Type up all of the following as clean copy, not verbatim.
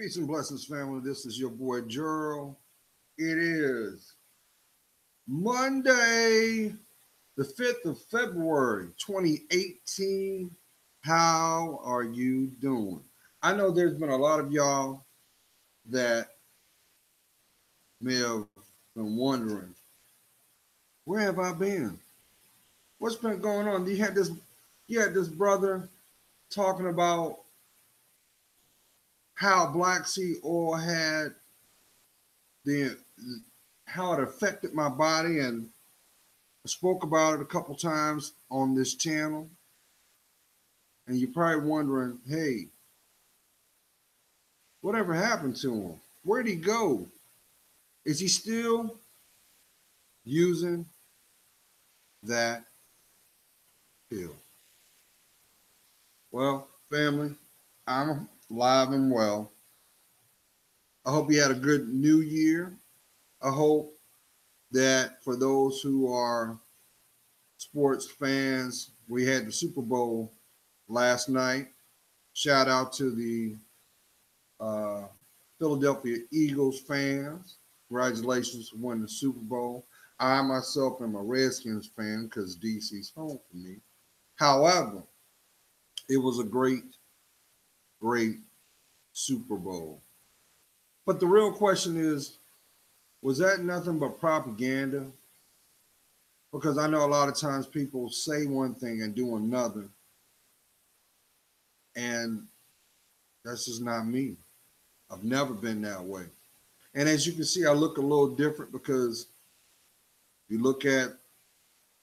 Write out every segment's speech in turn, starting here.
Peace and blessings, family. This is your boy Gerald. It is Monday, the 5th of February, 2018. How are you doing? I know there's been a lot of y'all that may have been wondering, where have I been? What's been going on? You had this brother talking about how black seed oil had the how it affected my body, and I spoke about it a couple times on this channel. And you're probably wondering, hey, whatever happened to him? Where'd he go? Is he still using that pill? Well, family, I'm live and well. I hope you had a good new year. I hope that for those who are sports fans, we had the Super Bowl last night. Shout out to the uh, Philadelphia Eagles fans. Congratulations for winning the Super Bowl. I myself am a Redskins fan because DC's home for me. However, it was a great, great Super Bowl. But the real question is, was that nothing but propaganda? Because I know a lot of times people say one thing and do another, and that's just not me. I've never been that way. And as you can see, I look a little different because you look at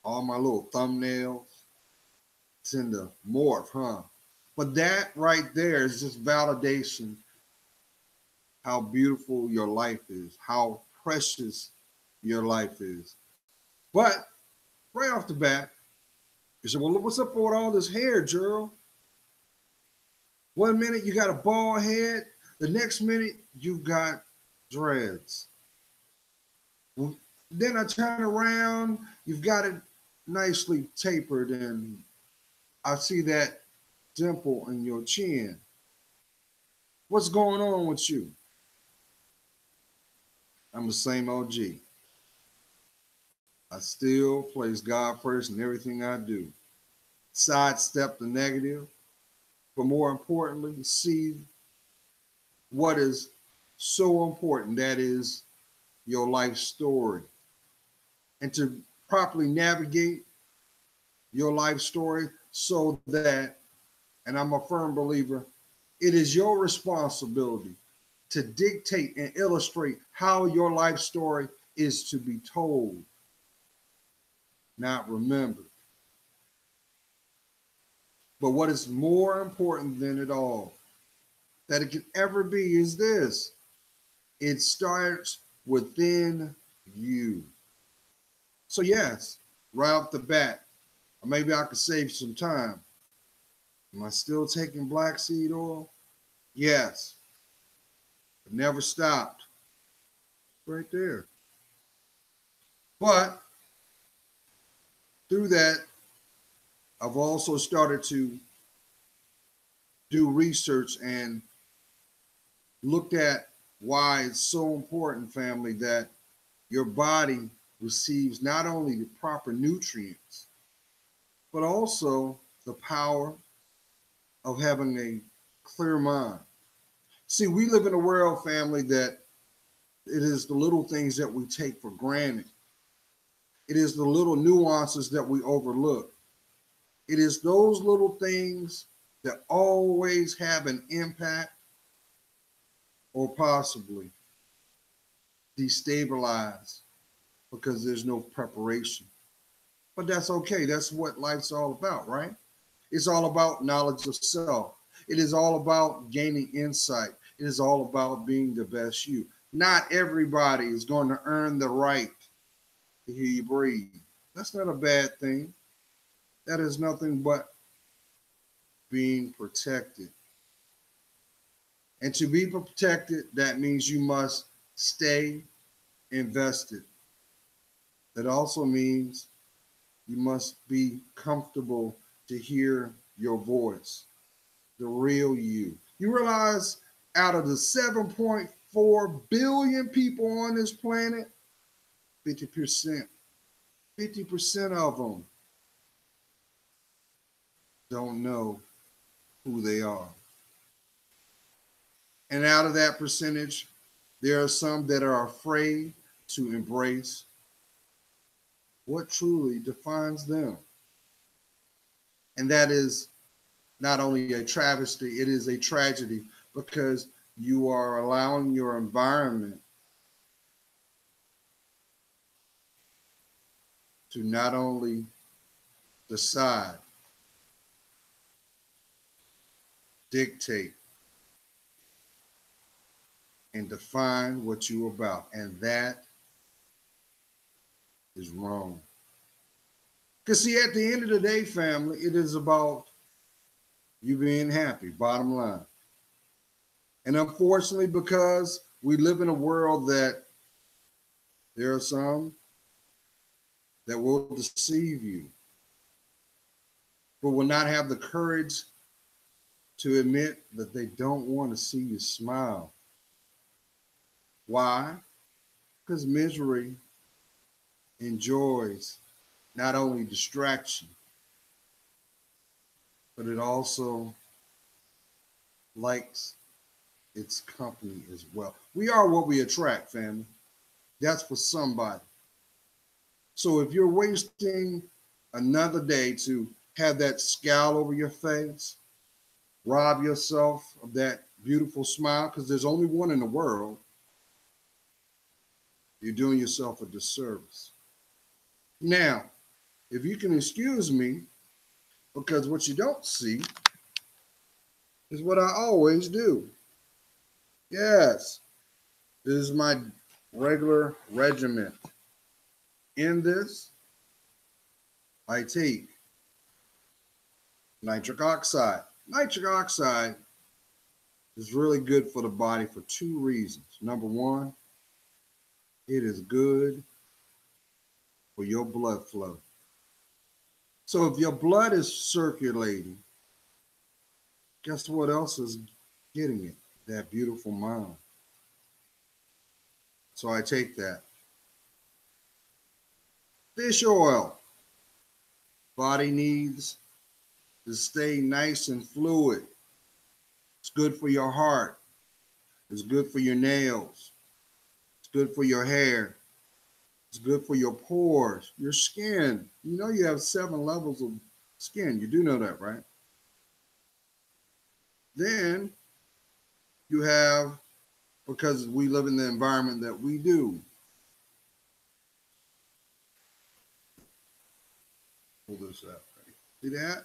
all my little thumbnails, it's in the morph, huh? But that right there is just validation how beautiful your life is, how precious your life is. But right off the bat, you say, well, what's up with all this hair, Gerald? One minute you got a bald head, the next minute you got dreads. Then I turn around, you've got it nicely tapered, and I see that dimple in your chin. What's going on with you? I'm the same OG. I still place God first in everything I do. Sidestep the negative, but more importantly, see what is so important, that is your life story. And to properly navigate your life story so that, and I'm a firm believer, it is your responsibility to dictate and illustrate how your life story is to be told, not remembered. But what is more important than it all, that it can ever be, is this: it starts within you. So, yes, right off the bat, or maybe I could save some time. Am I still taking black seed oil? Yes. It never stopped. Right there. But through that, I've also started to do research and looked at why it's so important, family, that your body receives not only the proper nutrients, but also the power of having a clear mind. See, we live in a world, family, that it is the little things that we take for granted. It is the little nuances that we overlook. It is those little things that always have an impact or possibly destabilize because there's no preparation. But that's okay. That's what life's all about, right? It's all about knowledge of self. It is all about gaining insight. It is all about being the best you. Not everybody is going to earn the right to hear you breathe. That's not a bad thing. That is nothing but being protected. And to be protected, that means you must stay invested. That also means you must be comfortable to hear your voice, the real you. You realize out of the 7.4 billion people on this planet, 50% of them don't know who they are. And out of that percentage, there are some that are afraid to embrace what truly defines them. And that is not only a travesty, it is a tragedy because you are allowing your environment to not only decide, dictate, and define what you're about. And that is wrong. Because, see, at the end of the day, family, it is about you being happy, bottom line. And unfortunately, because we live in a world that there are some that will deceive you, but will not have the courage to admit that they don't want to see you smile. Why? Because misery enjoys not only distraction, but it also likes its company as well. We are what we attract, family. That's for somebody. So if you're wasting another day to have that scowl over your face, rob yourself of that beautiful smile, because there's only one in the world, you're doing yourself a disservice. Now, if you can excuse me, because what you don't see is what I always do. Yes, this is my regular regimen. In this, I take nitric oxide. Nitric oxide is really good for the body for two reasons. Number one, it is good for your blood flow. So if your blood is circulating, guess what else is getting it? That beautiful mind. So I take that. Fish oil. Body needs to stay nice and fluid. It's good for your heart. It's good for your nails. It's good for your hair. It's good for your pores, your skin. You know you have 7 levels of skin. You do know that, right? Then you have, because we live in the environment that we do. Pull this out. Right? See that?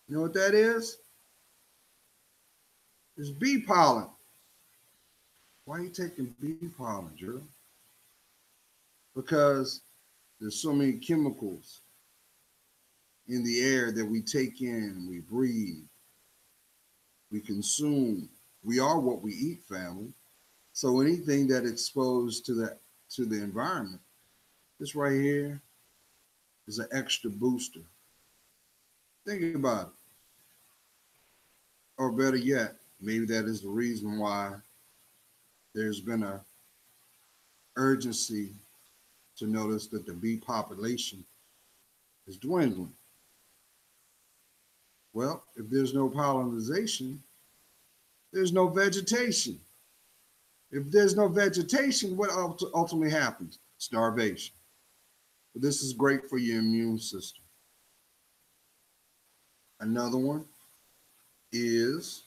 You know what that is? It's bee pollen. Why are you taking bee pollen, Drew? Because there's so many chemicals in the air that we take in, we breathe, we consume. We are what we eat, family. So anything that exposed to the environment, this right here is an extra booster. Think about it. Or better yet, maybe that is the reason why there's been a urgency to notice that the bee population is dwindling. Well, if there's no pollination, there's no vegetation. If there's no vegetation, what ultimately happens? Starvation. But this is great for your immune system. Another one is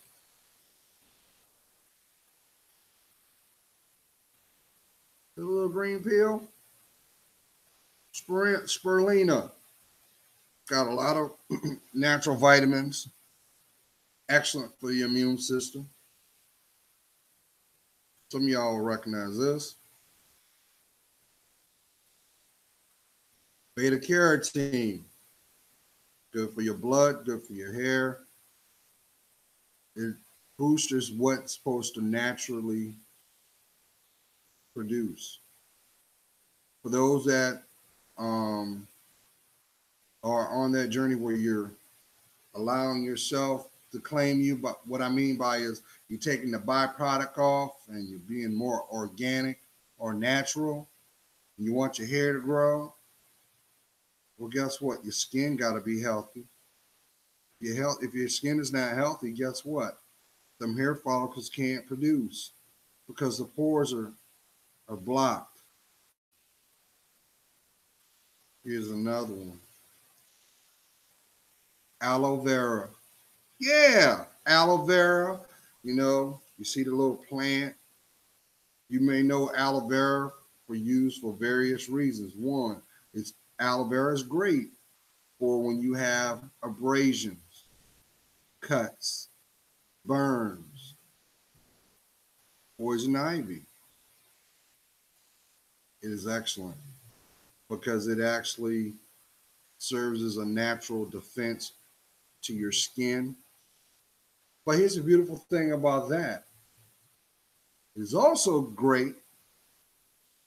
the little green pill, spirulina. Got a lot of natural vitamins, excellent for the immune system. Some of y'all will recognize this. Beta carotene, good for your blood, good for your hair. It boosters what's supposed to naturally produce. For those that are on that journey where you're allowing yourself to claim you, but what I mean by is you're taking the byproduct off and you're being more organic or natural, and you want your hair to grow, well, guess what? Your skin got to be healthy. If your skin is not healthy, guess what? Them hair follicles can't produce because the pores are blocked. Here's another one. Aloe vera. Yeah, aloe vera. You see the little plant. You may know aloe vera for use for various reasons. One, it's aloe vera is great for when you have abrasions, cuts, burns, poison ivy. It is excellent because it actually serves as a natural defense to your skin. But here's the beautiful thing about that. It's also great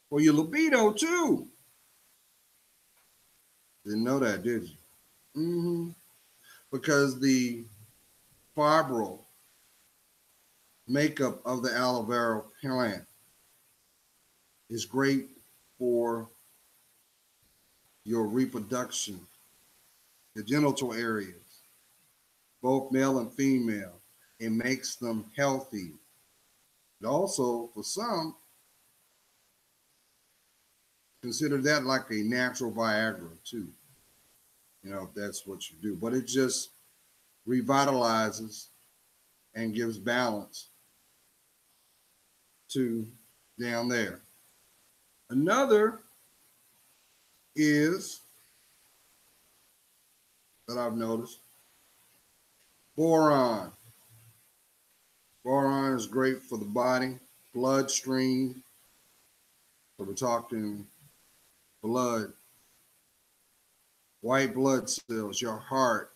for your libido too. Didn't know that, did you? Because the fibril makeup of the aloe vera plant is great for your reproduction, the genital areas, both male and female. It makes them healthy. But also, for some, consider that like a natural Viagra too. If that's what you do. But it just revitalizes and gives balance to down there. Another is that I've noticed boron. Boron is great for the body, bloodstream. So we're talking blood, white blood cells, your heart.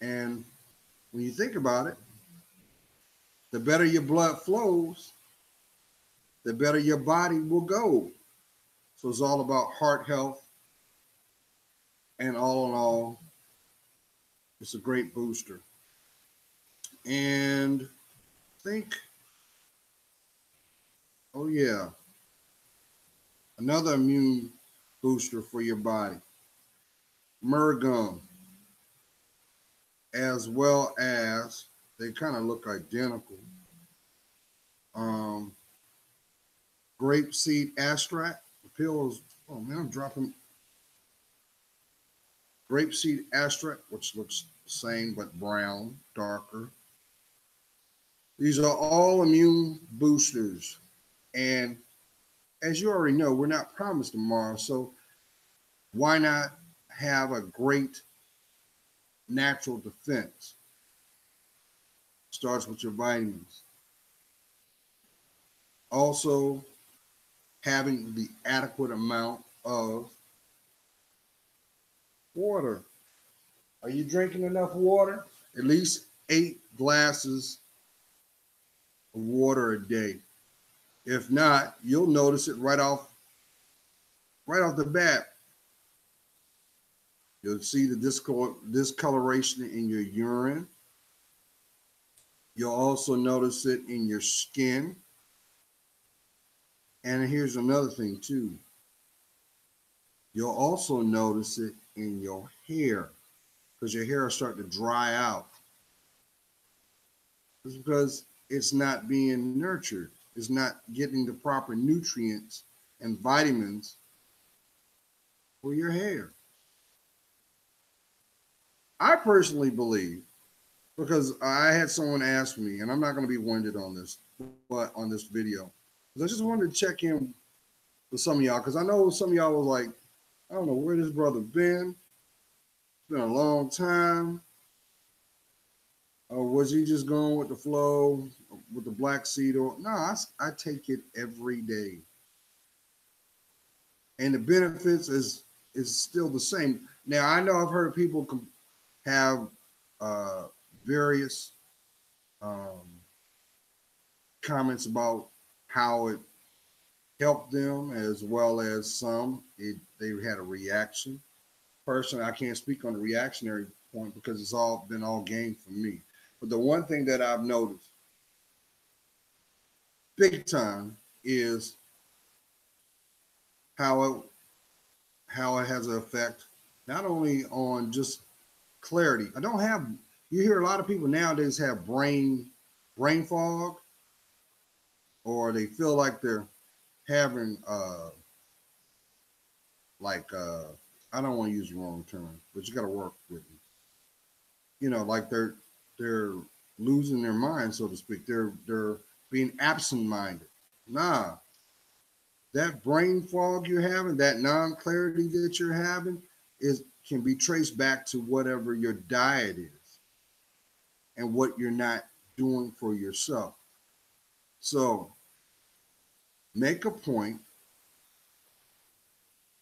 And when you think about it, the better your blood flows, the better your body will go. So it's all about heart health. And all in all, it's a great booster. And think, oh yeah, another immune booster for your body. Myrrh gum, as well as, they kind of look identical. Grapeseed extract. The pills, oh man, I'm dropping. Grapeseed extract, which looks the same but brown, darker. These are all immune boosters. And as you already know, we're not promised tomorrow. So why not have a great natural defense? Starts with your vitamins. Also, having the adequate amount of water. Are you drinking enough water? At least 8 glasses of water a day. If not, you'll notice it right off the bat. You'll see the discoloration in your urine. You'll also notice it in your skin. And here's another thing too. You'll also notice it in your hair because your hair will start to dry out. It's because it's not being nurtured. It's not getting the proper nutrients and vitamins for your hair. I personally believe, because I had someone ask me, and I'm not going to be winded on this, but on this video, because I just wanted to check in with some of y'all, because I know some of y'all was like, I don't know where this brother been. It's been a long time. Or was he just going with the flow with the black seed oil? No, I take it every day. And the benefits is still the same. Now, I know I've heard people have various comments about how it helped them, as well as some they had a reaction. Personally, I can't speak on the reactionary point because it's all been all game for me. But the one thing that I've noticed big time is how it how it has an effect not only on just clarity. I don't have you hear a lot of people nowadays have brain fog, or they feel like they're having like I don't want to use the wrong term, but you got to work with it. You know, like they're losing their mind, so to speak. They're being absent-minded. Nah, that brain fog you're having, that non-clarity that you're having, is can be traced back to whatever your diet is and what you're not doing for yourself. So make a point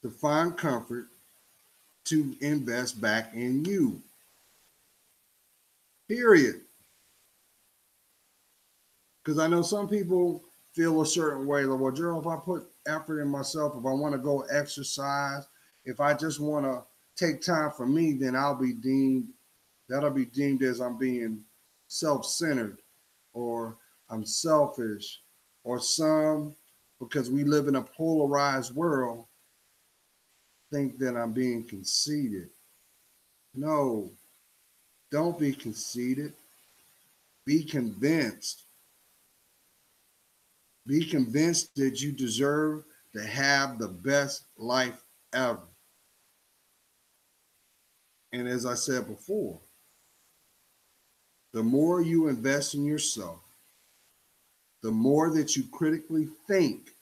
to find comfort to invest back in you. Period. Because I know some people feel a certain way. Like, well, Gerald, if I put effort in myself, if I want to go exercise, if I just want to take time for me, then that'll be deemed as I'm being self-centered, or I'm selfish, or some, because we live in a polarized world, think that I'm being conceited. No, don't be conceited. Be convinced. Be convinced that you deserve to have the best life ever. And as I said before, the more you invest in yourself, the more that you critically think,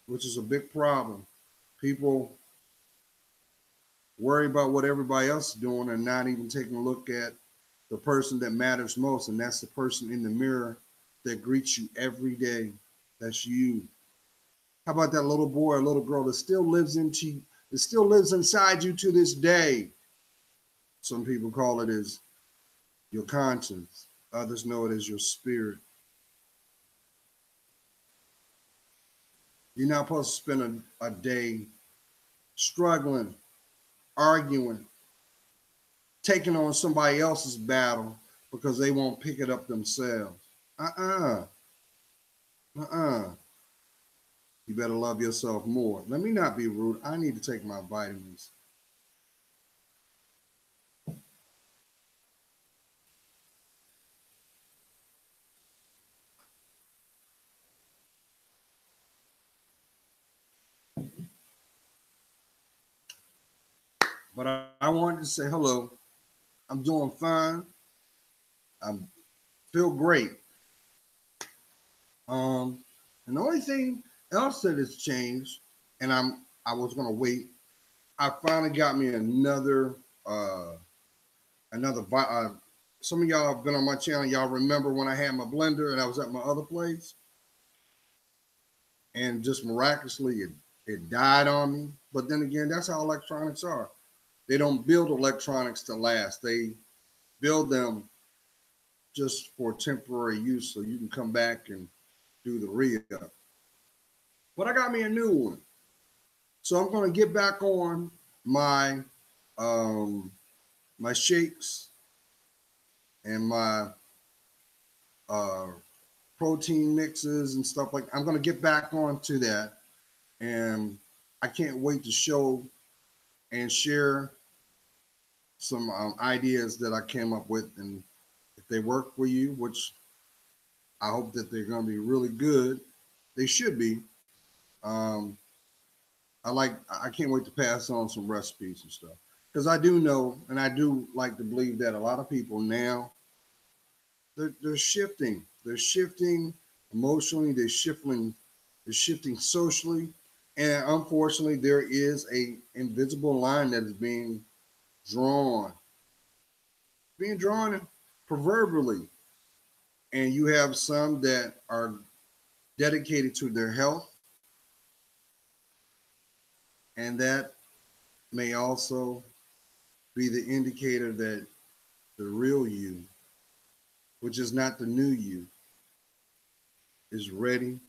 which is a big problem. People worry about what everybody else is doing and not even taking a look at the person that matters most, and that's the person in the mirror that greets you every day. That's you. How about that little boy or little girl that still lives inside you to this day? Some people call it as your conscience. Others know it as your spirit. You're not supposed to spend a day struggling, arguing, taking on somebody else's battle because they won't pick it up themselves. Uh-uh. Uh-uh. You better love yourself more. Let me not be rude. I need to take my vitamins. But I wanted to say hello. I'm doing fine. I feel great. And the only thing else that has changed, and I was gonna wait. I finally got me uh another some of y'all have been on my channel. Y'all remember when I had my blender and I was at my other place, and just miraculously it died on me. But then again, that's how electronics are. They don't build electronics to last. They build them just for temporary use so you can come back and do the re-up. But I got me a new one. So I'm going to get back on my um, my shakes and my uh, protein mixes and stuff like. I'm going to get back onto that, and I can't wait to show and share some ideas that I came up with, and if they work for you, which I hope that they're going to be really good, they should be. Um, I can't wait to pass on some recipes and stuff because I do know and I do like to believe that a lot of people now they're shifting. They're shifting emotionally. They're shifting socially, and unfortunately, there is a invisible line that is drawn, being drawn proverbially, and you have some that are dedicated to their health, and that may also be the indicator that the real you, which is not the new you, is ready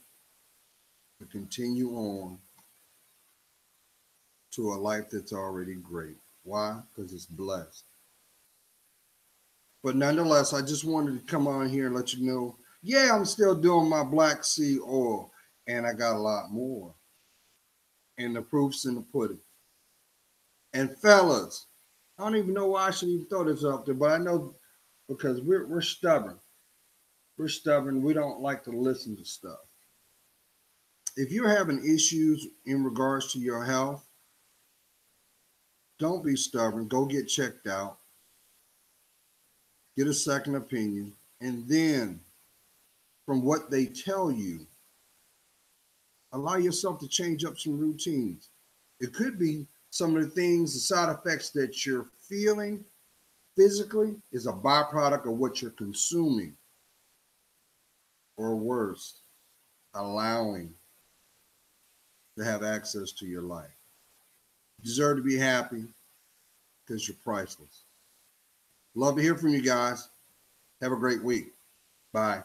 to continue on to a life that's already great. Why? Because it's blessed. But nonetheless, I just wanted to come on here and let you know, yeah, I'm still doing my black seed oil, and I got a lot more. And the proof's in the pudding. And fellas, I don't even know why I should even throw this up there, but I know because we're stubborn. We're stubborn. We don't like to listen to stuff. If you're having issues in regards to your health, don't be stubborn. Go get checked out. Get a second opinion. And then, from what they tell you, allow yourself to change up some routines. It could be some of the things, the side effects that you're feeling physically is a byproduct of what you're consuming, or worse, allowing to have access to your life. You deserve to be happy because you're priceless. Love to hear from you guys. Have a great week. Bye.